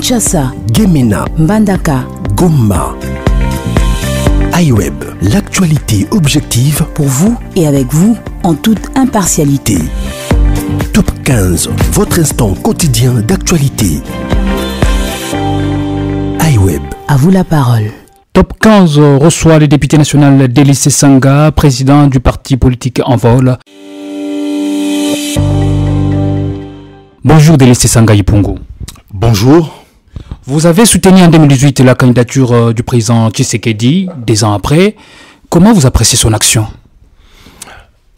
Kinshasa, Gemena, Mbandaka, Goma. iWeb, l'actualité objective pour vous et avec vous en toute impartialité. Top 15, votre instant quotidien d'actualité. iWeb. À vous la parole. Top 15 reçoit le député national Délice Sanga, président du parti politique Envol. Bonjour Délice Sanga Ipungu. Bonjour. Vous avez soutenu en 2018 la candidature du président Tshisekedi, des ans après. Comment vous appréciez son action?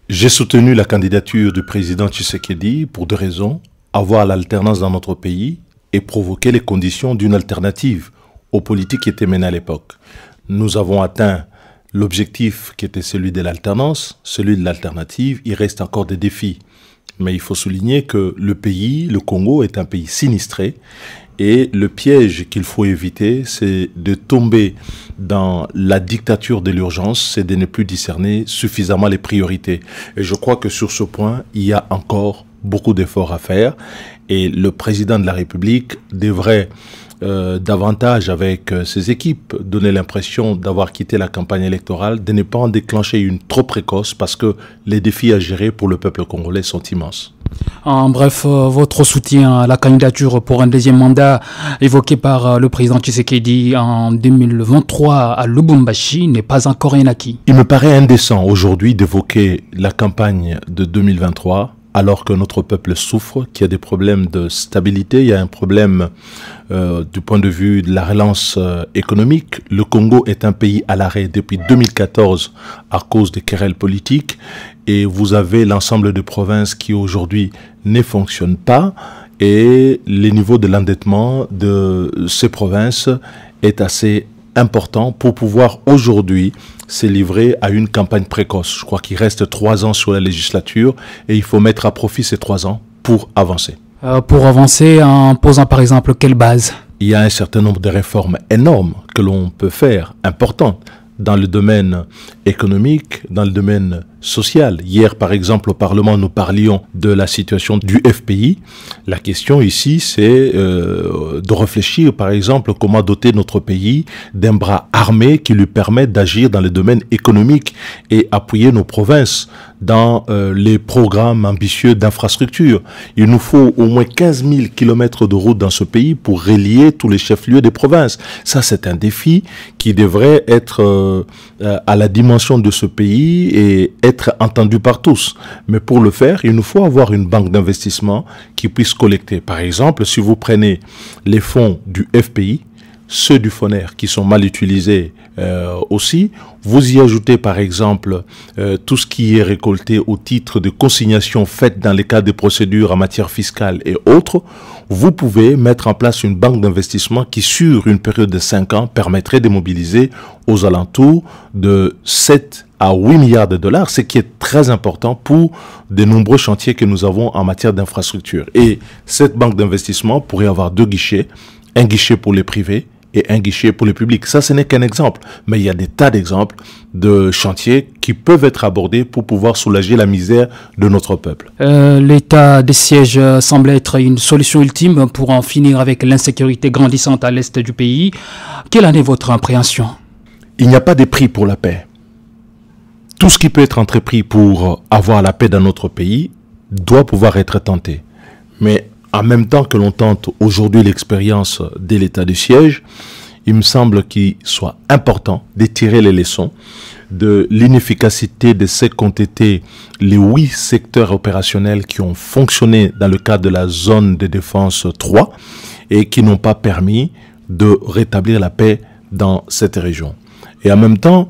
J'ai soutenu la candidature du président Tshisekedi pour deux raisons. Avoir l'alternance dans notre pays et provoquer les conditions d'une alternative aux politiques qui étaient menées à l'époque. Nous avons atteint l'objectif qui était celui de l'alternance, celui de l'alternative. Il reste encore des défis. Mais il faut souligner que le pays, le Congo, est un pays sinistré. Et le piège qu'il faut éviter, c'est de tomber dans la dictature de l'urgence, c'est de ne plus discerner suffisamment les priorités. Et je crois que sur ce point, il y a encore beaucoup d'efforts à faire. Et le président de la République devrait davantage avec ses équipes donner l'impression d'avoir quitté la campagne électorale, de ne pas en déclencher une trop précoce parce que les défis à gérer pour le peuple congolais sont immenses. En bref, votre soutien à la candidature pour un deuxième mandat évoqué par le président Tshisekedi en 2023 à Lubumbashi n'est pas encore un acquis. Il me paraît indécent aujourd'hui d'évoquer la campagne de 2023 alors que notre peuple souffre, qu'il y a des problèmes de stabilité, il y a un problème du point de vue de la relance économique. Le Congo est un pays à l'arrêt depuis 2014 à cause des querelles politiques et vous avez l'ensemble de provinces qui aujourd'hui ne fonctionnent pas et le niveau de l'endettement de ces provinces est assez important pour pouvoir aujourd'hui se livrer à une campagne précoce. Je crois qu'il reste 3 ans sur la législature et il faut mettre à profit ces 3 ans pour avancer. Pour avancer en posant par exemple quelle base? Il y a un certain nombre de réformes énormes que l'on peut faire, importantes, dans le domaine économique, dans le domaine social. Hier, par exemple, au Parlement, nous parlions de la situation du FPI. La question ici, c'est de réfléchir, par exemple, comment doter notre pays d'un bras armé qui lui permette d'agir dans le domaine économique et appuyer nos provinces dans les programmes ambitieux d'infrastructure. Il nous faut au moins 15 000 kilomètres de route dans ce pays pour relier tous les chefs-lieux des provinces. Ça, c'est un défi qui devrait être à la dimension de ce pays et être entendu par tous. Mais pour le faire, il nous faut avoir une banque d'investissement qui puisse collecter. Par exemple, si vous prenez les fonds du FPI, ceux du FONER qui sont mal utilisés aussi, vous y ajoutez par exemple tout ce qui est récolté au titre de consignations faites dans les cadres des procédures en matière fiscale et autres, vous pouvez mettre en place une banque d'investissement qui sur une période de 5 ans permettrait de mobiliser aux alentours de 7 à 8 milliards de dollars, ce qui est très important pour de nombreux chantiers que nous avons en matière d'infrastructure. Et cette banque d'investissement pourrait avoir 2 guichets, un guichet pour les privés et un guichet pour le public. Ça, ce n'est qu'un exemple, mais il y a des tas d'exemples de chantiers qui peuvent être abordés pour pouvoir soulager la misère de notre peuple. L'état des sièges semble être une solution ultime pour en finir avec l'insécurité grandissante à l'est du pays. Quelle en est votre appréhension? Il n'y a pas de prix pour la paix. Tout ce qui peut être entrepris pour avoir la paix dans notre pays doit pouvoir être tenté. Mais en même temps que l'on tente aujourd'hui l'expérience de l'état de siège, il me semble qu'il soit important de tirer les leçons de l'inefficacité de ce qu'ont été les 8 secteurs opérationnels qui ont fonctionné dans le cadre de la zone de défense 3 et qui n'ont pas permis de rétablir la paix dans cette région. Et en même temps,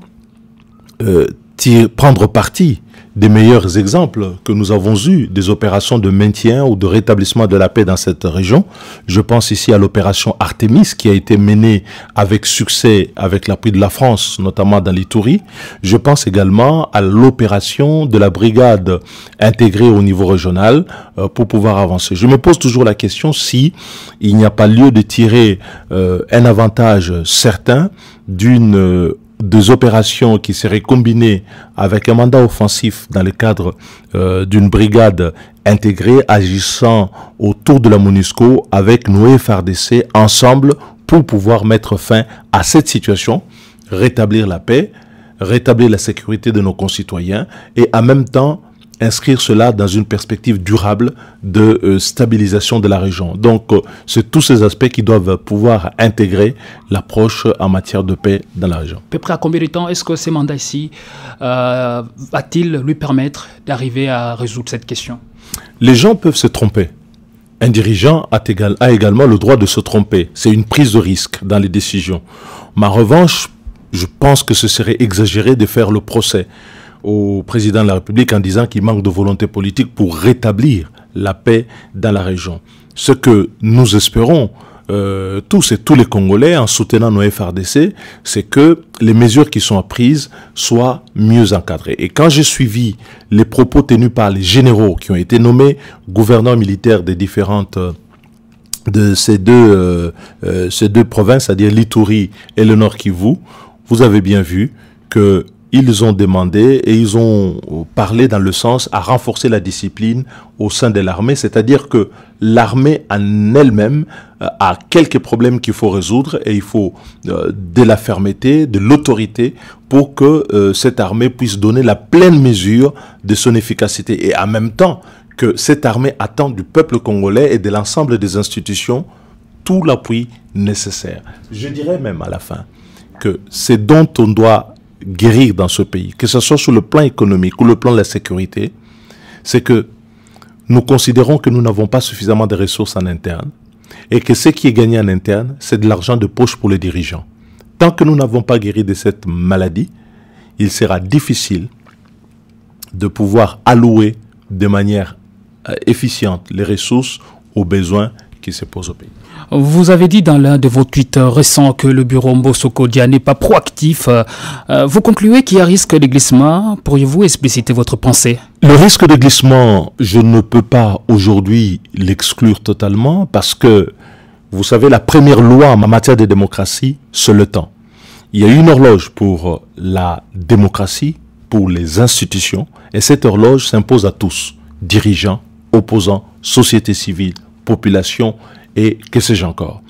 prendre parti des meilleurs exemples que nous avons eus des opérations de maintien ou de rétablissement de la paix dans cette région. Je pense ici à l'opération Artemis qui a été menée avec succès avec l'appui de la France, notamment dans l'Ituri. Je pense également à l'opération de la brigade intégrée au niveau régional pour pouvoir avancer. Je me pose toujours la question si il n'y a pas lieu de tirer un avantage certain d'une des opérations qui seraient combinées avec un mandat offensif dans le cadre d'une brigade intégrée agissant autour de la MONUSCO avec nos FARDC ensemble pour pouvoir mettre fin à cette situation, rétablir la paix, rétablir la sécurité de nos concitoyens et en même temps inscrire cela dans une perspective durable de stabilisation de la région. Donc, c'est tous ces aspects qui doivent pouvoir intégrer l'approche en matière de paix dans la région. À peu près à combien de temps est-ce que ce mandat ici va-t-il lui permettre d'arriver à résoudre cette question? Les gens peuvent se tromper. Un dirigeant a également le droit de se tromper. C'est une prise de risque dans les décisions. Mais en revanche, je pense que ce serait exagéré de faire le procès au président de la République en disant qu'il manque de volonté politique pour rétablir la paix dans la région. Ce que nous espérons tous les Congolais en soutenant nos FARDC, c'est que les mesures qui sont prises soient mieux encadrées. Et quand j'ai suivi les propos tenus par les généraux qui ont été nommés gouverneurs militaires des différentes de ces deux provinces, c'est-à-dire l'Ituri et le Nord Kivu, vous avez bien vu que ils ont demandé et ils ont parlé dans le sens à renforcer la discipline au sein de l'armée, c'est-à-dire que l'armée en elle-même a quelques problèmes qu'il faut résoudre et il faut de la fermeté, de l'autorité pour que cette armée puisse donner la pleine mesure de son efficacité et en même temps que cette armée attend du peuple congolais et de l'ensemble des institutions tout l'appui nécessaire. Je dirais même à la fin que c'est dont on doit guérir dans ce pays, que ce soit sur le plan économique ou le plan de la sécurité, c'est que nous considérons que nous n'avons pas suffisamment de ressources en interne et que ce qui est gagné en interne, c'est de l'argent de poche pour les dirigeants. Tant que nous n'avons pas guéri de cette maladie, il sera difficile de pouvoir allouer de manière efficiente les ressources aux besoins qui se posent au pays. Vous avez dit dans l'un de vos tweets récents que le bureau Mbosso-Kodia n'est pas proactif. Vous concluez qu'il y a risque de glissement. Pourriez-vous expliciter votre pensée? Le risque de glissement, je ne peux pas aujourd'hui l'exclure totalement parce que, vous savez, la première loi en matière de démocratie, c'est le temps. Il y a une horloge pour la démocratie, pour les institutions, et cette horloge s'impose à tous, dirigeants, opposants, société civile, population et que sais-je encore.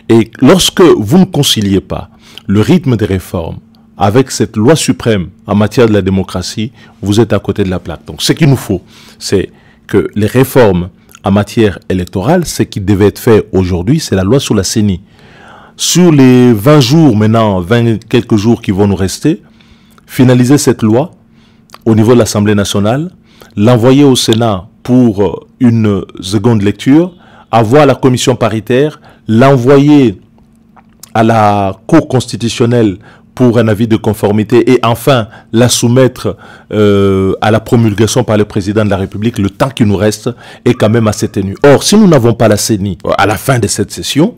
Et lorsque vous ne conciliez pas le rythme des réformes avec cette loi suprême en matière de la démocratie, vous êtes à côté de la plaque. Donc ce qu'il nous faut, c'est que les réformes en matière électorale, ce qui devait être fait aujourd'hui, c'est la loi sur la CENI. Sur les 20 jours maintenant, 20 quelques jours qui vont nous rester, finaliser cette loi au niveau de l'Assemblée nationale, l'envoyer au Sénat pour une seconde lecture, avoir la commission paritaire, l'envoyer à la Cour constitutionnelle pour un avis de conformité et enfin la soumettre à la promulgation par le président de la République, le temps qui nous reste est quand même assez ténu. Or, si nous n'avons pas la CENI à la fin de cette session,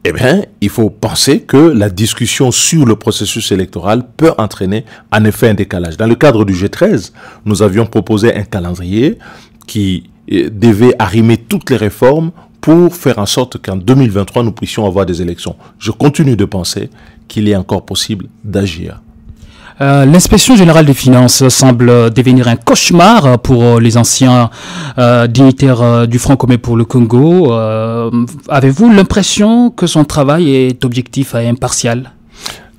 eh bien, il faut penser que la discussion sur le processus électoral peut entraîner en effet un décalage. Dans le cadre du G13, nous avions proposé un calendrier qui devait arrimer toutes les réformes pour faire en sorte qu'en 2023, nous puissions avoir des élections. Je continue de penser qu'il est encore possible d'agir. L'inspection générale des finances semble devenir un cauchemar pour les anciens dignitaires du Front commun pour le Congo. Avez-vous l'impression que son travail est objectif et impartial?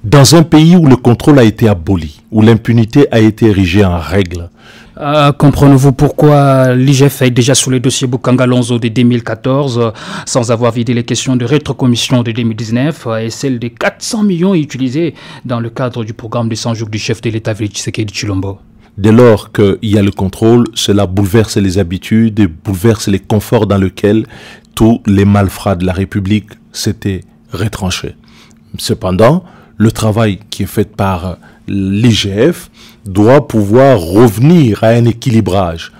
Dans un pays où le contrôle a été aboli, où l'impunité a été érigée en règle, comprenez-vous pourquoi l'IGF est déjà sous le dossier Bukanga-Lonzo de 2014 sans avoir vidé les questions de rétrocommission de 2019 et celle des 400 millions utilisés dans le cadre du programme des 100 jours du chef de l'État Félix Tshisekedi Tshilombo? Dès lors qu'il y a le contrôle, cela bouleverse les habitudes et bouleverse les conforts dans lesquels tous les malfrats de la République s'étaient retranchés. Cependant, le travail qui est fait par l'IGF doit pouvoir revenir à un équilibrage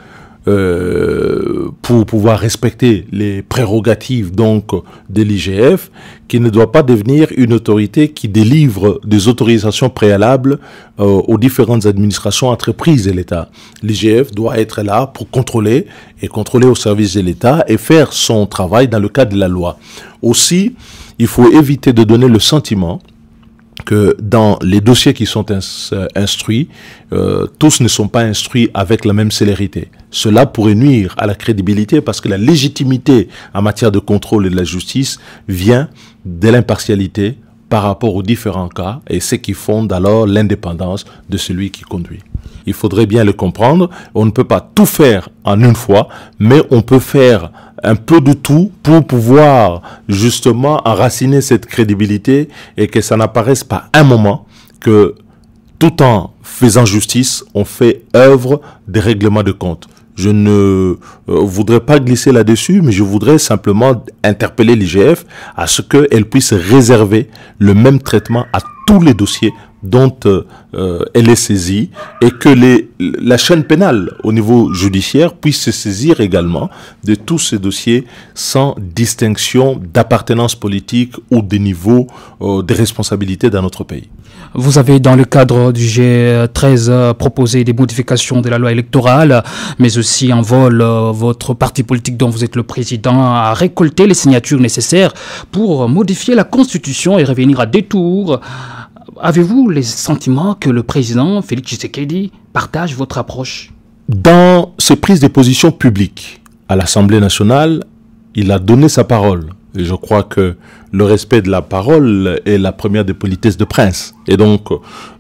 pour pouvoir respecter les prérogatives donc de l'IGF, qui ne doit pas devenir une autorité qui délivre des autorisations préalables aux différentes administrations, entreprises de l'État. L'IGF doit être là pour contrôler et contrôler au service de l'État et faire son travail dans le cadre de la loi. Aussi, il faut éviter de donner le sentiment que dans les dossiers qui sont instruits, tous ne sont pas instruits avec la même célérité. Cela pourrait nuire à la crédibilité parce que la légitimité en matière de contrôle et de la justice vient de l'impartialité par rapport aux différents cas et ce qui fonde alors l'indépendance de celui qui conduit. Il faudrait bien le comprendre, on ne peut pas tout faire en une fois, mais on peut faire un peu de tout pour pouvoir justement enraciner cette crédibilité et que ça n'apparaisse pas un moment que tout en faisant justice, on fait œuvre de règlement de compte. Je ne voudrais pas glisser là-dessus, mais je voudrais simplement interpeller l'IGF à ce qu'elle puisse réserver le même traitement à tous les dossiers dont elle est saisie et que la chaîne pénale au niveau judiciaire puisse se saisir également de tous ces dossiers sans distinction d'appartenance politique ou de niveau de responsabilité dans notre pays. Vous avez, dans le cadre du G13, proposé des modifications de la loi électorale, mais aussi en vol, votre parti politique dont vous êtes le président a récolté les signatures nécessaires pour modifier la Constitution et revenir à deux tours. Avez-vous les sentiments que le président Félix Tshisekedi partage votre approche? Dans ses prises de position publiques à l'Assemblée nationale, il a donné sa parole. Et je crois que le respect de la parole est la première des politesses de prince. Et donc,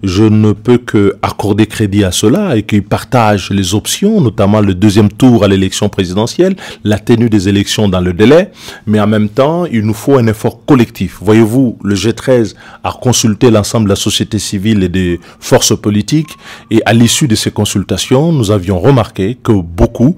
je ne peux que accorder crédit à cela et qu'il partage les options, notamment le deuxième tour à l'élection présidentielle, la tenue des élections dans le délai. Mais en même temps, il nous faut un effort collectif. Voyez-vous, le G13 a consulté l'ensemble de la société civile et des forces politiques. Et à l'issue de ces consultations, nous avions remarqué que beaucoup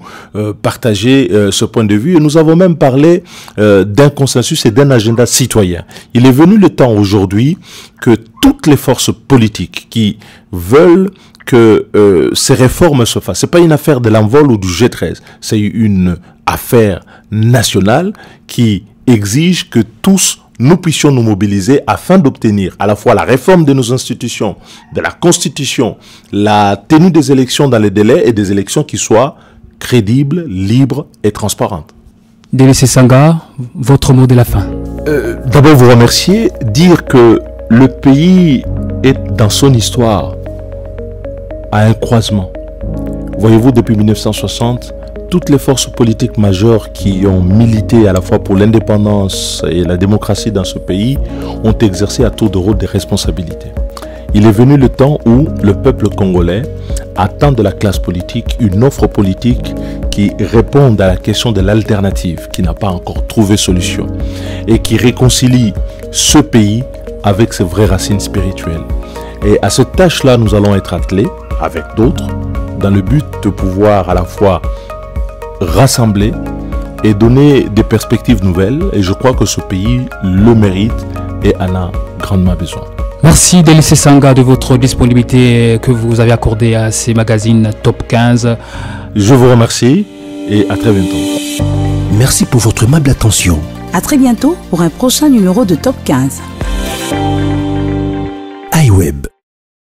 partageaient ce point de vue. Et nous avons même parlé d'un consensus et d'un agenda citoyen. Il est venu le temps aujourd'hui que toutes les forces politiques qui veulent que ces réformes se fassent, c'est pas une affaire de l'envol ou du G13, c'est une affaire nationale qui exige que tous nous puissions nous mobiliser afin d'obtenir à la fois la réforme de nos institutions, de la Constitution, la tenue des élections dans les délais et des élections qui soient crédibles, libres et transparentes. Délaissé Sanga, votre mot de la fin. D'abord vous remercier, dire que le pays est dans son histoire à un croisement. Voyez-vous, depuis 1960, toutes les forces politiques majeures qui ont milité à la fois pour l'indépendance et la démocratie dans ce pays ont exercé à tour de rôle des responsabilités. Il est venu le temps où le peuple congolais attend de la classe politique une offre politique qui réponde à la question de l'alternative, qui n'a pas encore trouvé solution, et qui réconcilie ce pays avec ses vraies racines spirituelles. Et à cette tâche-là, nous allons être attelés, avec d'autres, dans le but de pouvoir à la fois rassembler et donner des perspectives nouvelles. Et je crois que ce pays le mérite et en a grandement besoin. Merci Délaissé Sanga de votre disponibilité que vous avez accordée à ces magazines Top 15. Je vous remercie et à très bientôt. Merci pour votre aimable attention. À très bientôt pour un prochain numéro de Top 15. iWeb.